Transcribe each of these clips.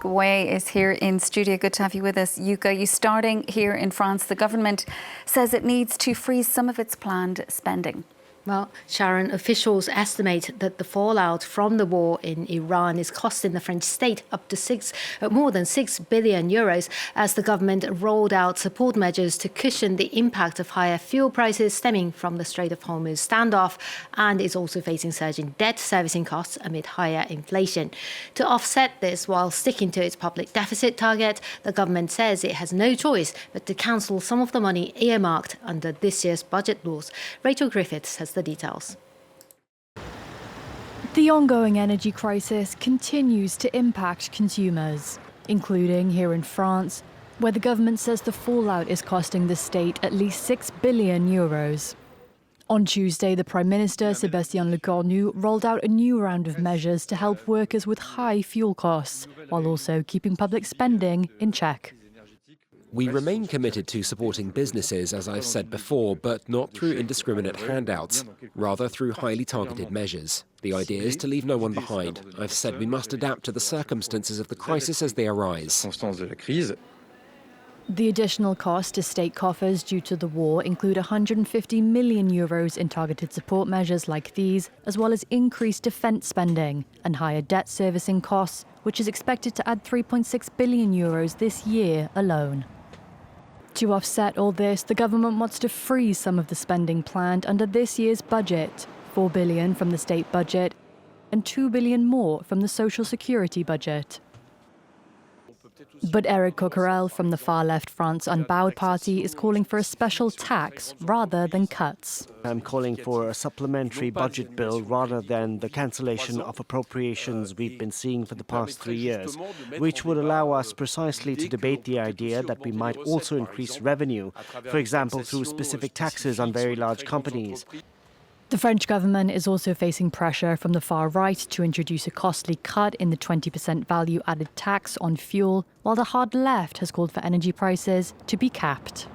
Yuka Way is here in studio. Good to have you with us. Yuka, you starting here in France. The government says it needs to freeze some of its planned spending. Well, Sharon, officials estimate that the fallout from the war in Iran is costing the French state up to more than 6 billion euros as the government rolled out support measures to cushion the impact of higher fuel prices stemming from the Strait of Hormuz standoff, and is also facing surging debt servicing costs amid higher inflation. To offset this while sticking to its public deficit target, the government says it has no choice but to cancel some of the money earmarked under this year's budget laws. Rachel Griffiths has the details. The ongoing energy crisis continues to impact consumers, including here in France, where the government says the fallout is costing the state at least 6 billion euros. On Tuesday, the Prime Minister, Sébastien Lecornu, rolled out a new round of measures to help workers with high fuel costs, while also keeping public spending in check. We remain committed to supporting businesses, as I've said before, but not through indiscriminate handouts, rather through highly targeted measures. The idea is to leave no one behind. I've said we must adapt to the circumstances of the crisis as they arise. The additional cost to state coffers due to the war include 150 million euros in targeted support measures like these, as well as increased defence spending and higher debt servicing costs, which is expected to add 3.6 billion euros this year alone. To offset all this, the government wants to freeze some of the spending planned under this year's budget, 4 billion from the state budget and 2 billion more from the social security budget. But Éric Coquerel from the far-left France Unbowed Party is calling for a special tax rather than cuts. I'm calling for a supplementary budget bill rather than the cancellation of appropriations we've been seeing for the past 3 years, which would allow us precisely to debate the idea that we might also increase revenue, for example, through specific taxes on very large companies. The French government is also facing pressure from the far right to introduce a costly cut in the 20% value-added tax on fuel, while the hard left has called for energy prices to be capped.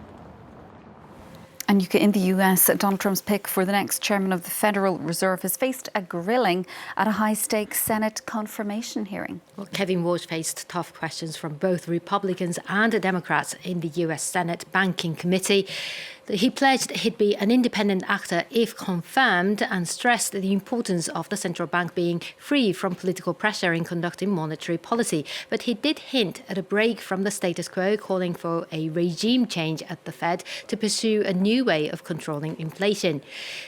And in the US, Donald Trump's pick for the next chairman of the Federal Reserve has faced a grilling at a high-stakes Senate confirmation hearing. Well, Kevin Walsh faced tough questions from both Republicans and Democrats in the US Senate Banking Committee. He pledged he'd be an independent actor if confirmed and stressed the importance of the central bank being free from political pressure in conducting monetary policy. But he did hint at a break from the status quo, calling for a regime change at the Fed to pursue a new way of controlling inflation.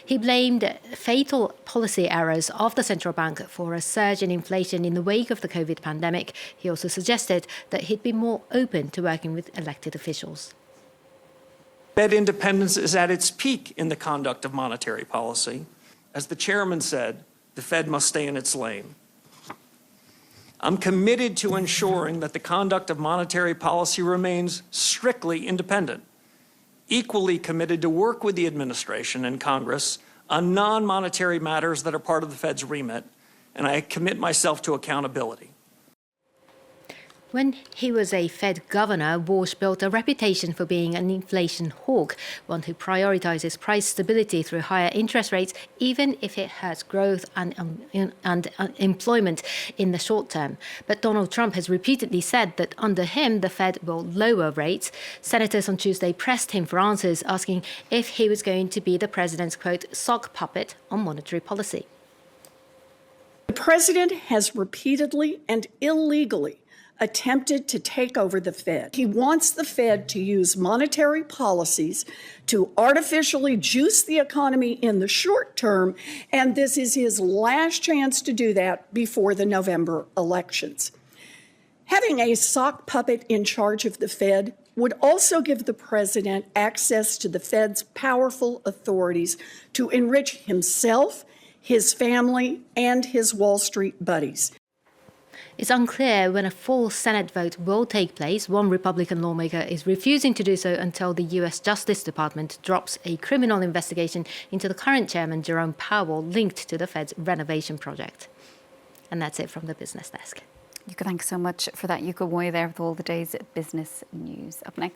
He blamed fatal policy errors of the central bank for a surge in inflation in the wake of the COVID pandemic. He also suggested that he'd be more open to working with elected officials. Fed independence is at its peak in the conduct of monetary policy. As the chairman said, the Fed must stay in its lane. I'm committed to ensuring that the conduct of monetary policy remains strictly independent, equally committed to work with the administration and Congress on non-monetary matters that are part of the Fed's remit, and I commit myself to accountability. When he was a Fed governor, Walsh built a reputation for being an inflation hawk, one who prioritizes price stability through higher interest rates, even if it hurts growth and employment in the short term. But Donald Trump has repeatedly said that under him, the Fed will lower rates. Senators on Tuesday pressed him for answers, asking if he was going to be the president's, quote, sock puppet on monetary policy. The president has repeatedly and illegally attempted to take over the Fed. He wants the Fed to use monetary policies to artificially juice the economy in the short term, and this is his last chance to do that before the November elections. Having a sock puppet in charge of the Fed would also give the president access to the Fed's powerful authorities to enrich himself, his family, and his Wall Street buddies. It's unclear when a full Senate vote will take place. One Republican lawmaker is refusing to do so until the U.S. Justice Department drops a criminal investigation into the current chairman, Jerome Powell, linked to the Fed's renovation project. And that's it from the business desk. Yuka, thanks so much for that. Yuka Way there with all the day's business news. Up next.